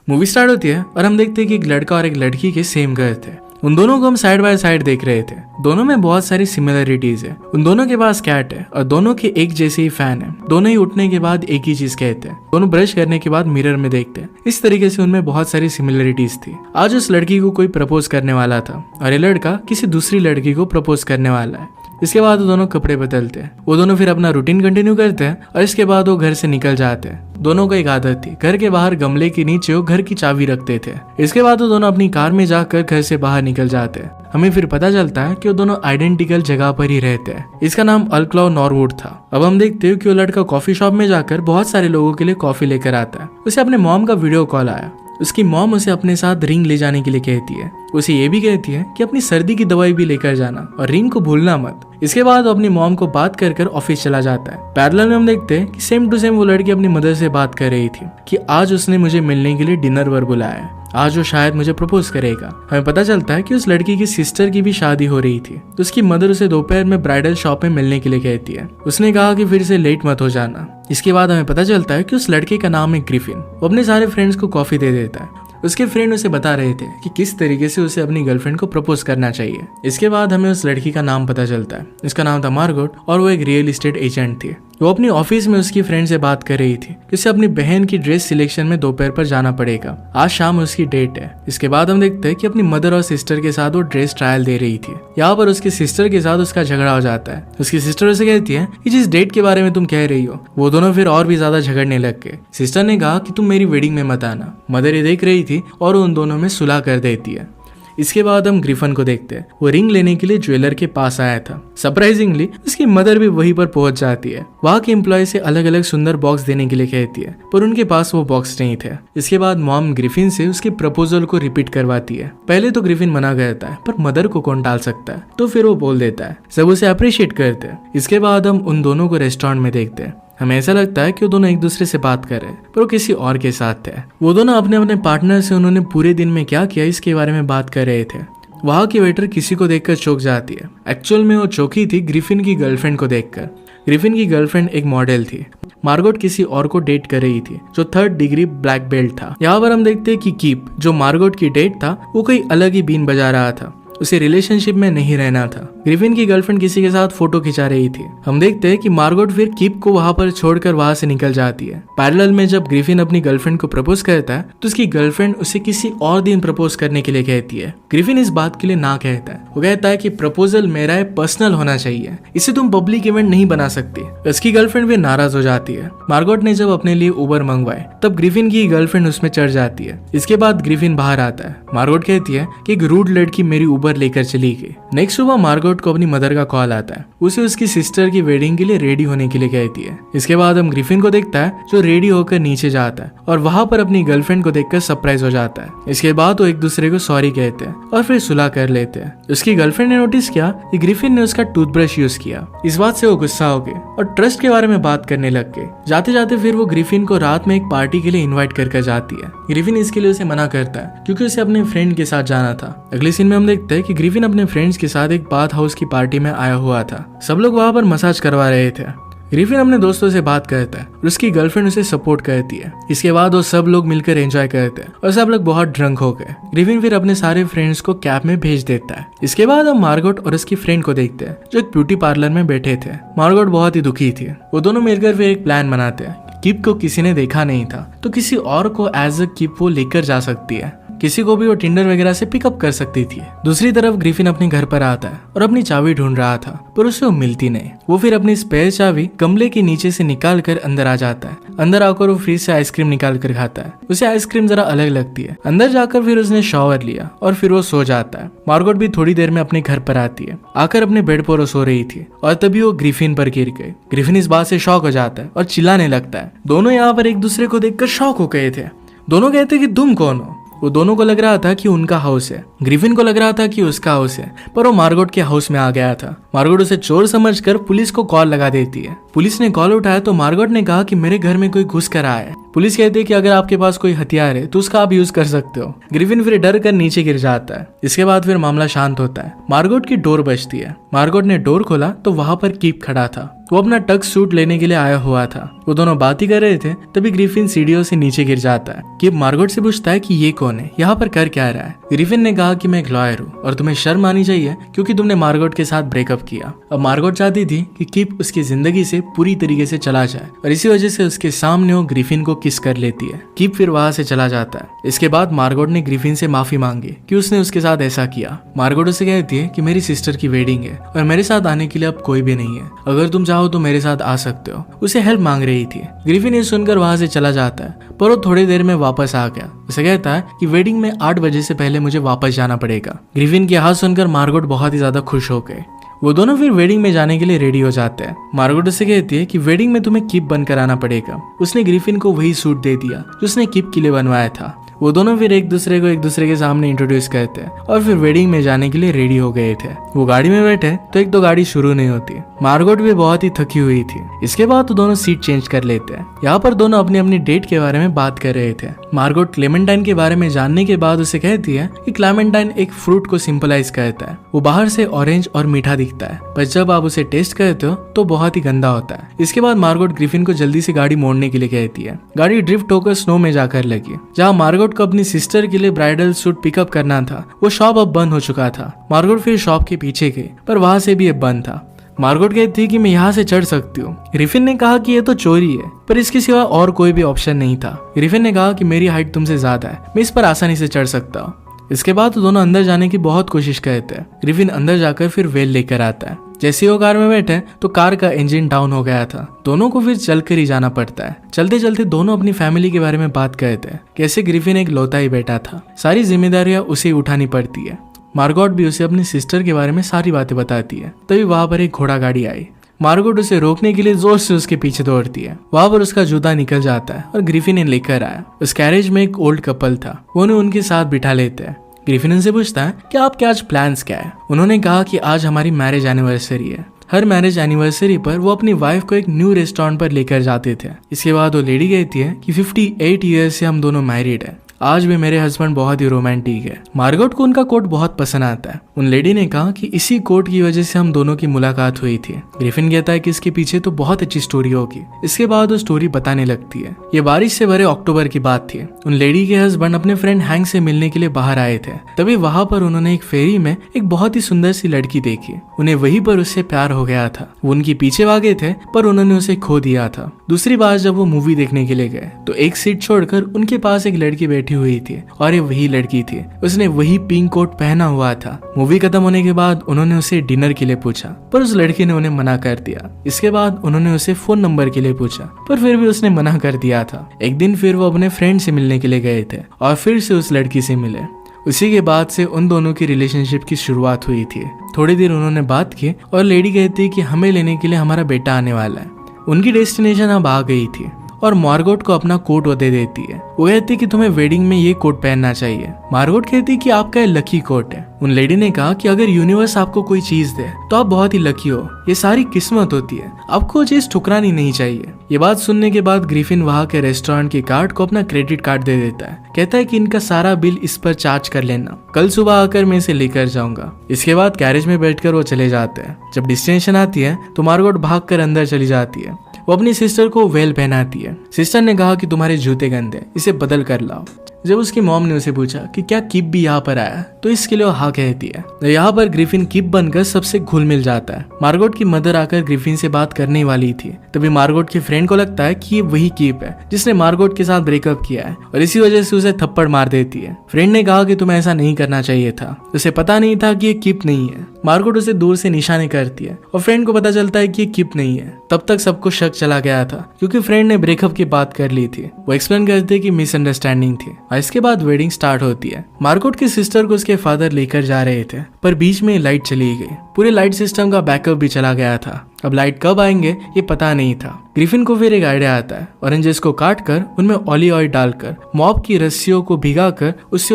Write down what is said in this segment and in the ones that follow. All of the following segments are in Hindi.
मूवी स्टार्ट होती है और हम देखते हैं कि एक लड़का और एक लड़की के सेम घर थे। उन दोनों को हम साइड बाय साइड देख रहे थे। दोनों में बहुत सारी सिमिलरिटीज है। उन दोनों के पास कैट है और दोनों के एक जैसे ही फैन है। दोनों ही उठने के बाद एक ही चीज कहते हैं। दोनों ब्रश करने के बाद मिरर में देखते हैं। इस तरीके से उनमें बहुत सारी सिमिलरिटीज थी। आज उस लड़की को कोई प्रपोज करने वाला था और ये लड़का किसी दूसरी लड़की को प्रपोज करने वाला है। इसके बाद वो दोनों कपड़े बदलते हैं। वो दोनों फिर अपना रूटीन कंटिन्यू करते हैं और इसके बाद वो घर से निकल जाते हैं। दोनों को एक आदत थी, घर के बाहर गमले के नीचे वो घर की चाबी रखते थे। इसके बाद वो दोनों अपनी कार में जाकर घर से बाहर निकल जाते हैं। हमें फिर पता चलता है कि वो दोनों आइडेंटिकल जगह पर ही रहते हैं। इसका नाम अल्क्लाव नॉरवुड था। अब हम देखते हैं कि वो लड़का कॉफी शॉप में जाकर बहुत सारे लोगों के लिए कॉफी लेकर आता है। उसे अपने मॉम का वीडियो कॉल आया। उसकी मॉम उसे अपने साथ रिंग ले जाने के लिए कहती है। उसे ये भी कहती है कि अपनी सर्दी की दवाई भी लेकर जाना और रिंग को भूलना मत। इसके बाद वो अपनी मॉम को बात कर ऑफिस चला जाता है। पैरेलल में हम देखते हैं कि सेम टू सेम वो लड़की अपनी मदर से बात कर रही थी कि आज उसने मुझे मिलने के लिए डिनर पर बुलाया है। आज वो शायद मुझे प्रपोज करेगा। हमें पता चलता है कि उस लड़की की सिस्टर की भी शादी हो रही थी, तो उसकी मदर उसे दोपहर में ब्राइडल शॉप में मिलने के लिए कहती है। उसने कहा कि फिर से लेट मत हो जाना। इसके बाद हमें पता चलता है कि उस लड़के का नाम है ग्रिफिन। वो अपने सारे फ्रेंड्स को कॉफी दे देता है। उसके फ्रेंड उसे बता रहे थे कि किस तरीके से उसे अपनी गर्लफ्रेंड को प्रपोज करना चाहिए। इसके बाद हमें उस लड़की का नाम पता चलता है। इसका नाम था मार्गोट और वो एक रियल एस्टेट एजेंट थी। वो अपनी ऑफिस में उसकी फ्रेंड से बात कर रही थी कि उसे अपनी बहन की ड्रेस सिलेक्शन में दोपहर पर जाना पड़ेगा। आज शाम उसकी डेट है। इसके बाद हम देखते हैं कि अपनी मदर और सिस्टर के साथ वो ड्रेस ट्रायल दे रही थी। यहाँ पर उसकी सिस्टर के साथ उसका झगड़ा हो जाता है। उसकी सिस्टर उसे कहती है कि जिस डेट के बारे में तुम कह रही हो, वो दोनों फिर और भी ज्यादा झगड़ने लग गए। सिस्टर ने कहा कि तुम मेरी वेडिंग में मत आना। मदर ये देख रही थी और उन दोनों में सुलह कर देती है। इसके बाद हम ग्रिफिन को देखते हैं। वो रिंग लेने के लिए ज्वेलर के पास आया था। सरप्राइजिंगली उसकी मदर भी वहीं पर पहुंच जाती है। वहाँ के एम्प्लॉय से अलग अलग सुंदर बॉक्स देने के लिए कहती है, पर उनके पास वो बॉक्स नहीं थे। इसके बाद मॉम ग्रिफिन से उसके प्रपोजल को रिपीट करवाती है। पहले तो ग्रिफिन मना करता है, पर मदर को कौन टाल सकता है, तो फिर वो बोल देता है। सब उसे अप्रिशिएट करते हैं। इसके बाद हम उन दोनों को रेस्टोरेंट में देखते हैं। हमें ऐसा लगता है कि वो दोनों एक दूसरे से बात कर रहे हैं, पर वो किसी और के साथ थे। वो दोनों अपने अपने पार्टनर से उन्होंने पूरे दिन में क्या किया इसके बारे में बात कर रहे थे। वहाँ की वेटर किसी को देखकर चौंक जाती है। एक्चुअल में वो चौंकी थी ग्रिफिन की गर्लफ्रेंड को देखकर। ग्रिफिन की गर्लफ्रेंड एक मॉडल थी। मार्गोट किसी और को डेट कर रही थी जो 3rd डिग्री ब्लैक बेल्ट था। यहाँ पर हम देखते हैं कि कीप, जो मार्गोट की डेट था, वो कोई अलग ही बीन बजा रहा था। उसे रिलेशनशिप में नहीं रहना था। ग्रिफिन की गर्लफ्रेंड किसी के साथ फोटो खिंचा रही थी। हम देखते हैं कि मार्गोट फिर कीप को वहां पर छोड़कर वहां से निकल जाती है। पैरेलल में जब ग्रिफिन अपनी गर्लफ्रेंड को प्रपोज करता है तो उसकी गर्लफ्रेंड उसे किसी और दिन प्रपोज करने के लिए कहती है। ग्रिफिन इस बात के लिए ना कहता है। वो कहता है कि प्रपोजल मेरा है, पर्सनल होना चाहिए, इसे तुम पब्लिक इवेंट नहीं बना सकती। उसकी गर्लफ्रेंड भी नाराज हो जाती है। मार्गोट ने जब अपने लिए उबर मंगवाए तब ग्रिफिन की गर्लफ्रेंड उसमें चढ़ जाती है। इसके बाद ग्रिफिन बाहर आता है। मार्गोट कहती है कि एक रूड लड़की मेरी उबर लेकर चली गई। नेक्स्ट सुबह मार्गोट को अपनी मदर का कॉल आता है। उसे उसकी सिस्टर की वेडिंग के लिए रेडी होने के लिए कहती है। इसके बाद हम ग्रिफिन को देखता है जो रेडी होकर नीचे जाता है और वहां पर अपनी गर्लफ्रेंड को देखकर सरप्राइज हो जाता है। इसके बाद वो एक दूसरे को सॉरी कहते हैं और फिर सुलह कर लेते हैं। उसकी गर्लफ्रेंड ने नोटिस किया कि ग्रिफिन ने उसका टूथब्रश यूज किया। इस बात से वो गुस्सा हो गए और ट्रस्ट के बारे में बात करने लग गए। जाते जाते फिर वो ग्रिफिन को रात में एक पार्टी के लिए इन्वाइट कर जाती है। ग्रिफिन इसके लिए उसे मना करता है क्योंकि उसे अपने फ्रेंड के साथ जाना था। अगले सीन में हम देखते हैं कि ग्रिफिन अपने फ्रेंड्स के साथ एक बाथ हाउस की पार्टी में आया हुआ था। सब लोग वहां पर मसाज करवा रहे थे। ग्रिफिन अपने दोस्तों से बात करता है और उसकी गर्लफ्रेंड उसे सपोर्ट करती है। इसके बाद वो सब लोग मिलकर एंजॉय करते हैं और सब लोग बहुत ड्रंक हो गए। ग्रिफिन फिर अपने सारे फ्रेंड्स को कैब में भेज देता है। इसके बाद हम मार्गोट और उसकी फ्रेंड को देखते हैं जो एक ब्यूटी पार्लर में बैठे थे। मार्गोट बहुत ही दुखी थी। वो दोनों मिलकर फिर एक प्लान बनाते हैं। कीप को किसी ने देखा नहीं था तो किसी और को एज अ कीप वो लेकर जा सकती है। किसी को भी वो टिंडर वगैरह से पिकअप कर सकती थी। दूसरी तरफ ग्रिफिन अपने घर पर आता है और अपनी चाबी ढूंढ रहा था, पर उसे वो मिलती नहीं। वो फिर अपनी स्पेयर चाबी गमले के नीचे से निकाल कर अंदर आ जाता है। अंदर आकर वो फ्रिज से आइसक्रीम निकाल कर खाता है। उसे आइसक्रीम जरा अलग लगती है। अंदर जाकर फिर उसने शॉवर लिया और फिर वो सो जाता है। मार्गोट भी थोड़ी देर में अपने घर पर आती है। आकर अपने बेड पर वो सो रही थी और तभी वो ग्रिफिन पर गिर गए। ग्रिफिन इस बात से शॉक हो जाता है और चिल्लाने लगता है। दोनों यहाँ पर एक दूसरे को देखकर शॉक हो गए थे। दोनों कहते कि तुम कौन हो। वो दोनों को लग रहा था कि उनका हाउस है। ग्रिफिन को लग रहा था कि उसका हाउस है, पर वो मार्गोट के हाउस में आ गया था। मार्गोट उसे चोर समझकर पुलिस को कॉल लगा देती है। पुलिस ने कॉल उठाया तो मार्गोट ने कहा कि मेरे घर में कोई घुस कर आया है। पुलिस कहती है कि अगर आपके पास कोई हथियार है तो उसका आप यूज कर सकते हो। ग्रिफिन फिर डर कर नीचे गिर जाता है। इसके बाद फिर मामला शांत होता है। मार्गोट की डोर बजती है। मार्गोट ने डोर खोला तो वहां पर कीप खड़ा था। वो अपना टक्स सूट लेने के लिए आया हुआ था। वो दोनों बात ही कर रहे थे, तभी ग्रिफिन सीढ़ियों से नीचे गिर जाता है। कीप मार्गोट से पूछता है कि ये कौन है, यहाँ पर कर क्या रहा है। ग्रिफिन ने कहा कि मैं एक लॉयर हूँ और तुम्हें शर्म आनी चाहिए क्योंकि तुमने मार्गोट के साथ ब्रेकअप किया। अब मार्गोट चाहती थी कि कीप उसकी जिंदगी से पूरी तरीके से चला जाए और इसी वजह से उसके सामने वो ग्रिफिन को किस कर लेती है। कीप फिर वहां से चला जाता है। इसके बाद मार्गोट ने ग्रिफिन से माफी मांगी कि उसने उसके साथ ऐसा किया। मार्गोट उसे कहती है कि मेरी सिस्टर की वेडिंग है और मेरे साथ आने के लिए अब कोई भी नहीं है, अगर तुम चाहो तो मेरे साथ आ सकते हो। उसे हेल्प मांग रही थी। ग्रिफिन ये सुनकर वहां से चला जाता है, पर वो थोड़ी देर में वापस आ गया। उसे कहता है कि वेडिंग में 8 बजे से पहले मुझे वापस जाना पड़ेगा। ग्रिफिन की हाथ सुनकर मार्गोट बहुत ही ज्यादा खुश हो गए। वो दोनों फिर वेडिंग में जाने के लिए रेडी हो जाते हैं। मार्गोट उसे कहती है कि वेडिंग में तुम्हें कीप बनकर आना पड़ेगा। उसने ग्रिफिन को वही सूट दे दिया जो उसने कीप के लिए बनवाया था। वो दोनों फिर एक दूसरे के सामने इंट्रोड्यूस करते हैं और फिर वेडिंग में जाने के लिए रेडी हो गए थे। वो गाड़ी में बैठे तो एक तो गाड़ी शुरू नहीं होती। मार्गोट भी बहुत ही थकी हुई थी। इसके बाद तो दोनों सीट चेंज कर लेते हैं। यहाँ पर दोनों अपनी अपनी डेट के बारे में बात कर रहे थे। मार्गोट क्लेमेंटाइन के बारे में जानने के बाद उसे कहती है कि क्लेमेंटाइन एक फ्रूट को सिंपलाइज करता है। वो बाहर से ऑरेंज और मीठा दिखता है, पर जब आप उसे टेस्ट करते हो तो बहुत ही गंदा होता है। इसके बाद मार्गोट ग्रिफिन को जल्दी से गाड़ी मोड़ने के लिए कहती है। गाड़ी ड्रिफ्ट होकर स्नो में जाकर लगी। जहाँ मार्गोट को अपनी सिस्टर के लिए ब्राइडल सूट पिकअप करना था, वो शॉप अब बंद हो चुका था। मार्गोट फिर शॉप के पीछे गई, पर वहां से भी अब बंद था। मार्गोट कहती थी कि मैं यहाँ से चढ़ सकती हूँ। ग्रिफिन ने कहा कि ये तो चोरी है, पर इसके सिवा और कोई भी ऑप्शन नहीं था। ग्रिफिन ने कहा कि मेरी हाइट तुमसे ज्यादा है, मैं इस पर आसानी से चढ़ सकता हूँ। इसके बाद तो दोनों अंदर जाने की बहुत कोशिश करते हैं। ग्रिफिन अंदर जाकर फिर वेल लेकर आता है। जैसे ही वो कार में बैठे तो कार का इंजन डाउन हो गया था। दोनों को फिर चलकर ही जाना पड़ता है। चलते चलते दोनों अपनी फैमिली के बारे में बात करते हैं, कैसे ग्रिफिन एक लौता ही बेटा था, सारी जिम्मेदारियां उसे उठानी पड़ती है। मार्गोट भी उसे अपनी सिस्टर के बारे में सारी बातें बताती है। तभी वहां पर एक घोड़ा गाड़ी आई। मार्गोट उसे रोकने के लिए जोर से उसके पीछे दौड़ती है। वहां पर उसका जूता निकल जाता है और ग्रिफिन ने लेकर आया। उस कैरेज में एक ओल्ड कपल था। वो उन्हें उनके साथ बिठा लेते हैं। ग्रिफिन उनसे पूछता है कि आपके आज प्लान्स क्या है। उन्होंने कहा कि आज हमारी मैरिज एनिवर्सरी है। हर मैरिज एनिवर्सरी पर वो अपनी वाइफ को एक न्यू रेस्टोरेंट पर लेकर जाते थे। इसके बाद वो लेडी कहती है कि 58 ईयर्स से हम दोनों मैरिड है। आज भी मेरे हस्बैंड बहुत ही रोमांटिक है। मार्गोट को उनका कोट बहुत पसंद आता है। उन लेडी ने कहा कि इसी कोट की वजह से हम दोनों की मुलाकात हुई थी। ग्रिफिन कहता है कि इसके पीछे तो बहुत अच्छी स्टोरी होगी। इसके बाद वो स्टोरी बताने लगती है। ये बारिश से भरे अक्टूबर की बात थी। उन लेडी के हस्बैंड अपने फ्रेंड हैंक से मिलने के लिए बाहर आए थे। तभी वहां पर उन्होंने एक फेरी में एक बहुत ही सुंदर सी लड़की देखी। उन्हें वहीं पर उससे प्यार हो गया था। वो उनके पीछे भागे थे, पर उन्होंने उसे खो दिया था। दूसरी बार जब वो मूवी देखने के लिए गए तो एक सीट छोड़कर उनके पास एक लड़की बैठी हुई थी और ये वही लड़की थी। उसने वही पिंक कोट पहना हुआ था। मूवी खत्म होने के बाद उन्होंने उसे डिनर के लिए पूछा, पर उस लड़की ने उन्हें मना कर दिया। इसके बाद उन्होंने उसे फोन नंबर के लिए पूछा, पर फिर भी उसने मना कर दिया था। एक दिन फिर वो अपने फ्रेंड से मिलने के लिए गए थे और फिर से उस लड़की से मिले। उसी के बाद से उन दोनों की रिलेशनशिप की शुरुआत हुई थी। थोड़ी देर उन्होंने बात की और लेडी कहती है कि हमें लेने के लिए हमारा बेटा आने वाला है। उनकी डेस्टिनेशन अब आ गई थी और मार्गोट को अपना कोट वो दे देती है। वो कहती है कि तुम्हें वेडिंग में ये कोट पहनना चाहिए। मार्गोट कहती है कि आपका ये लकी कोट है। उन लेडी ने कहा कि अगर यूनिवर्स आपको कोई चीज दे तो आप बहुत ही लकी हो। ये सारी किस्मत होती है, आपको चीज ठुकरानी नहीं चाहिए। ये बात सुनने के बाद ग्रिफिन वहां के रेस्टोरेंट के गार्ड को अपना क्रेडिट कार्ड दे देता है। कहता है कि इनका सारा बिल इस पर चार्ज कर लेना, कल सुबह आकर मैं इसे लेकर जाऊंगा। इसके बाद कैरेज में बैठकर वो चले जाते हैं। जब डेस्टिनेशन आती है तो मार्गोट भागकर अंदर चली जाती है। वो अपनी सिस्टर को वेल पहनाती है। सिस्टर ने कहा कि तुम्हारे जूते गंदे, इसे बदल कर लाओ। जब उसकी मॉम ने उसे पूछा कि क्या कीप भी यहाँ पर आया, तो इसके लिए वो हाँ कहती है। यहाँ पर ग्रिफिन कीप बनकर सबसे घुल मिल जाता है। मार्गोट की मदर आकर ग्रिफिन से बात करने वाली थी, तभी मार्गोट के फ्रेंड को लगता है कि ये वही कीप है जिसने मार्गोट के साथ ब्रेकअप किया है और इसी वजह से उसे थप्पड़ मार देती है। फ्रेंड ने कहा कि तुम्हें ऐसा नहीं करना चाहिए था, उसे पता नहीं था कि ये कीप नहीं है। मार्गोट उसे दूर से निशाने करती है और फ्रेंड को पता चलता है कि ये कीप नहीं है। तब तक सबको शक चला गया था क्योंकि फ्रेंड ने ब्रेकअप की बात कर ली थी। वो एक्सप्लेन करते कि मिसअंडरस्टैंडिंग थी। और इसके बाद वेडिंग स्टार्ट होती है। मार्गोट की सिस्टर को उसके फादर लेकर जा रहे थे, पर बीच में लाइट चली गई। पूरे लाइट सिस्टम का बैकअप भी चला गया था। अब लाइट कब आएंगे ये पता नहीं था। ग्रिफिन को फिर एक आइडिया आता है, ऑरेंजेस को काट कर उनमें ऑलिव ऑयल डालकर मॉब की रस्सियों को भिगाकर उनसे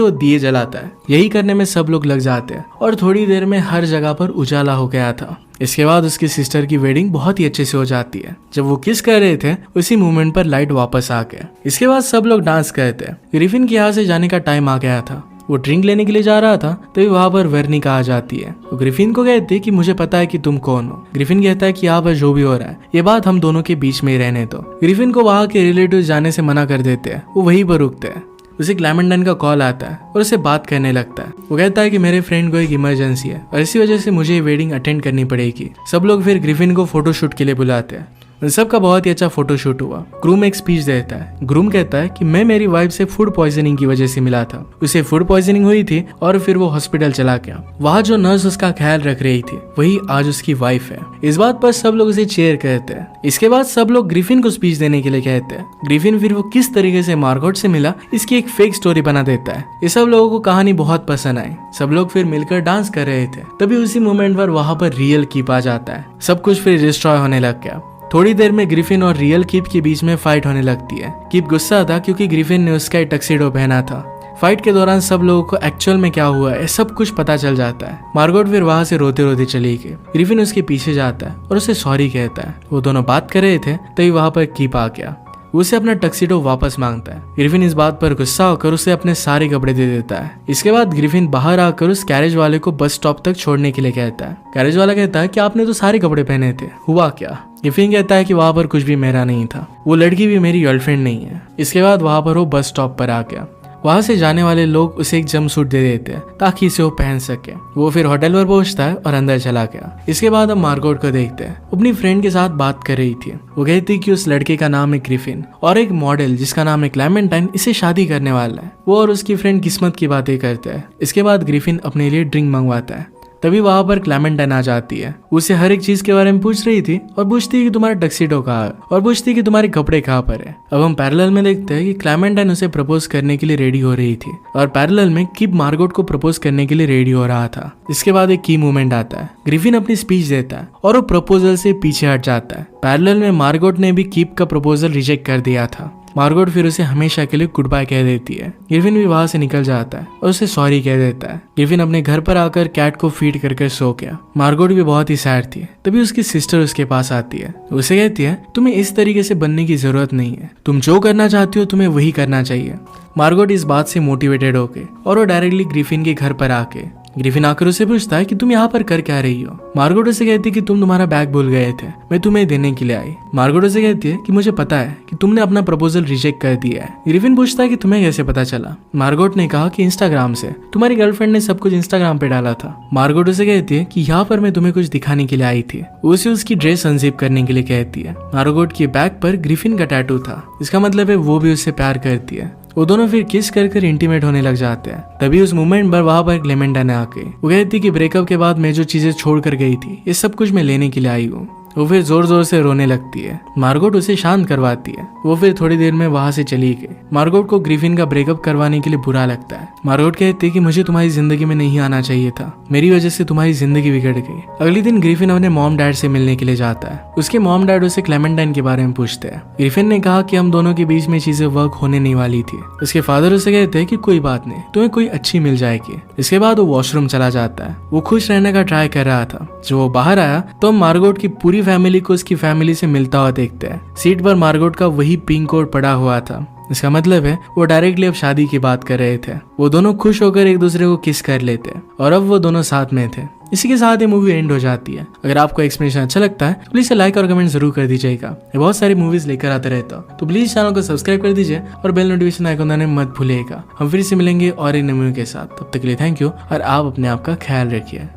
वो दिए जलाता है। यही करने में सब लोग लग जाते हैं और थोड़ी देर में हर जगह पर उजाला हो गया था। इसके बाद उसकी सिस्टर की वेडिंग बहुत ही अच्छे से हो जाती है। जब वो किस कर रहे थे उसी मोमेंट पर लाइट वापस आ गया। इसके बाद सब लोग डांस करते हैं। ग्रिफिन के यहाँ से जाने का टाइम आ गया था। वो ड्रिंक लेने के लिए जा रहा था तभी वहां पर वेरनिका आ जाती है। वो ग्रिफिन को कहती है कि मुझे पता है कि तुम कौन हो। ग्रिफिन कहता है कि यहाँ पर जो भी हो रहा है ये बात हम दोनों के बीच में ही रहने दो। ग्रिफिन को वहां के रिलेटिव जाने से मना कर देते हैं। वो वहीं पर रुकते हैं। उसे क्लेमेंटाइन का कॉल आता है और उसे बात करने लगता है। वो कहता है कि मेरे फ्रेंड को एक इमरजेंसी है और इसी वजह से मुझे ये वेडिंग अटेंड करनी पड़ेगी। सब लोग फिर ग्रिफिन को फोटोशूट के लिए बुलाते हैं। उन सबका बहुत ही अच्छा फोटोशूट हुआ। ग्रूम एक स्पीच देता है। ग्रूम कहता है कि मैं मेरी वाइफ से फूड पॉइजनिंग की वजह से मिला था। उसे फूड पॉइजनिंग हुई थी और फिर वो हॉस्पिटल चला गया। वहाँ जो नर्स उसका ख्याल रख रही थी वही आज उसकी वाइफ है। इस बात पर सब लोग उसे चेयर कहते हैं। इसके बाद सब लोग ग्रिफिन को स्पीच देने के लिए कहते हैं। ग्रिफिन फिर वो किस तरीके से मार्गोट से मिला इसकी एक फेक स्टोरी बना देता है। ये सब लोगों को कहानी बहुत पसंद आई। सब लोग फिर मिलकर डांस कर रहे थे। तभी उसी मोमेंट पर वहां पर रियल कीप आ जाता है। सब कुछ फिर डिस्ट्रॉय होने लग गया। थोड़ी देर में ग्रिफिन और रियल कीप के बीच में फाइट होने लगती है। कीप गुस्सा था क्योंकि ग्रिफिन ने उसका एक टक्सीडो पहना था। फाइट के दौरान सब लोगों को एक्चुअल में क्या हुआ है सब कुछ पता चल जाता है। मार्गोट फिर वहां से रोते रोते चली गई। ग्रिफिन उसके पीछे जाता है और उसे सॉरी कहता है। वो दोनों बात कर रहे थे तभी वहां पर कीप आ गया। उसे अपना टक्सीडो वापस मांगता है। ग्रिफिन इस बात पर गुस्सा होकर उसे अपने सारे कपड़े दे देता है। इसके बाद ग्रिफिन बाहर आकर उस कैरेज वाले को बस स्टॉप तक छोड़ने के लिए कहता है। कैरेज वाला कहता है कि आपने तो सारे कपड़े पहने थे, हुआ क्या? ग्रिफिन कहता है कि वहां पर कुछ भी मेरा नहीं था, वो लड़की भी मेरी गर्लफ्रेंड नहीं है। इसके बाद वहां पर वो बस स्टॉप पर आ गया। वहां से जाने वाले लोग उसे एक जंप सूट दे देते हैं ताकि इसे वो पहन सके। वो फिर होटल पर पहुंचता है और अंदर चला गया। इसके बाद हम मार्गोट को देखते हैं। अपनी फ्रेंड के साथ बात कर रही थी। वो कहती कि उस लड़के का नाम है ग्रिफिन और एक मॉडल जिसका नाम है क्लेमेंटाइन इसे शादी करने वाला है। वो और उसकी फ्रेंड किस्मत की बातें करते हैं। इसके बाद ग्रिफिन अपने लिए ड्रिंक मंगवाता है। तभी वहां पर क्लेमेंटाइन आ जाती है। उसे हर एक चीज के बारे में पूछ रही थी और पूछती कि तुम्हारा टक्सीडो कहाँ है और पूछती कि तुम्हारे कपड़े कहाँ पर है। अब हम पैरेलल में देखते हैं कि क्लेमेंटाइन उसे प्रपोज करने के लिए रेडी हो रही थी और पैरेलल में कीप मार्गोट को प्रपोज करने के लिए रेडी हो रहा था। इसके बाद एक की मूवमेंट आता है। ग्रिफिन अपनी स्पीच देता है और वो प्रपोजल से पीछे हट जाता है। पैरेलल में मार्गोट ने भी कीप का प्रपोजल रिजेक्ट कर दिया था। मार्गोट फिर उसे हमेशा के लिए गुड बाय कह देती है। ग्रिफिन भी वहां से निकल जाता है और उसे सॉरी कह देता है। ग्रिफिन अपने घर पर आकर कैट को फीड करके सो गया। मार्गोट भी बहुत ही सैड थी। तभी उसकी सिस्टर उसके पास आती है। उसे कहती है तुम्हें इस तरीके से बनने की जरूरत नहीं है, तुम जो करना चाहती हो तुम्हें वही करना चाहिए। मार्गोट इस बात से मोटिवेटेड होके और वो डायरेक्टली ग्रिफिन के घर पर आके ग्रिफिन आकर उसे पूछता है कि तुम यहाँ पर कर क्या रही हो। मार्गोट उसे कहती है कि तुम तुम्हारा बैग भूल गए थे, मैं तुम्हें देने के लिए आई। मार्गोट उसे कहती है कि मुझे पता है कि तुमने अपना प्रपोजल रिजेक्ट कर दिया है। ग्रिफिन पूछता है कि तुम्हें कैसे पता चला। मार्गोट ने कहा कि इंस्टाग्राम से, तुम्हारी गर्लफ्रेंड ने सब कुछ इंस्टाग्राम पे डाला था। मार्गोट उसे कहती है कि यहाँ पर मैं तुम्हें कुछ दिखाने के लिए आई थी। उसे उसकी ड्रेस अनजिप करने के लिए कहती है। मार्गोट के बैग पर ग्रिफिन का टैटू था। इसका मतलब है वो भी उससे प्यार करती है। वो दोनों फिर किस कर इंटीमेट होने लग जाते हैं। तभी उस मोमेंट पर वहां पर क्लेमेंटाइन आ गई। वो कहती कि ब्रेकअप के बाद मैं जो चीजें छोड़ कर गई थी ये सब कुछ मैं लेने के लिए आई हूँ। वो फिर जोर जोर से रोने लगती है। मार्गोट उसे शांत करवाती है। वो फिर थोड़ी देर में वहां से चली गई। मार्गोट को ग्रिफिन का ब्रेकअप करवाने के लिए बुरा लगता है। मार्गोट कहती है कि मुझे तुम्हारी जिंदगी में नहीं आना चाहिए था, मेरी वजह से तुम्हारी जिंदगी बिगड़ गई। अगले दिन ग्रिफिन अपने मॉम डैड से मिलने के लिए जाता है। उसके मॉम डैड उसे क्लेमेंटाइन के बारे में पूछते हैं। ग्रिफिन ने कहा कि हम दोनों के बीच में चीजें वर्क होने नहीं वाली थी। उसके फादर उसे कहते हैं कि कोई बात नहीं, तुम्हें कोई अच्छी मिल जाएगी। इसके बाद वो वॉशरूम चला जाता है। वो खुश रहने का ट्राई कर रहा था। जब वो बाहर आया तो हम मार्गोट की पूरी फैमिली को उसकी फैमिली से मिलता हुआ देखते हैं। सीट पर मार्गोट का वही पिंक कोट पड़ा हुआ था। इसका मतलब है वो डायरेक्टली अब शादी की बात कर रहे थे। वो दोनों खुश होकर एक दूसरे को किस कर लेते हैं और अब वो दोनों साथ में थे। इसी के साथ ये मूवी एंड हो जाती है। अगर आपको एक्सप्लेनेशन अच्छा लगता है तो प्लीज लाइक और कमेंट जरूर कर दीजिएगा। मैं बहुत सारी मूवीज लेकर आते रहता हूँ, तो प्लीज चैनल को सब्सक्राइब कर दीजिए और बेल नोटिफिकेशन आइकन दबाना मत भूलिएगा। हम फिर से मिलेंगे और एक नई मूवी के साथ। तब तक के लिए थैंक यू और आप अपने आप का ख्याल रखिए।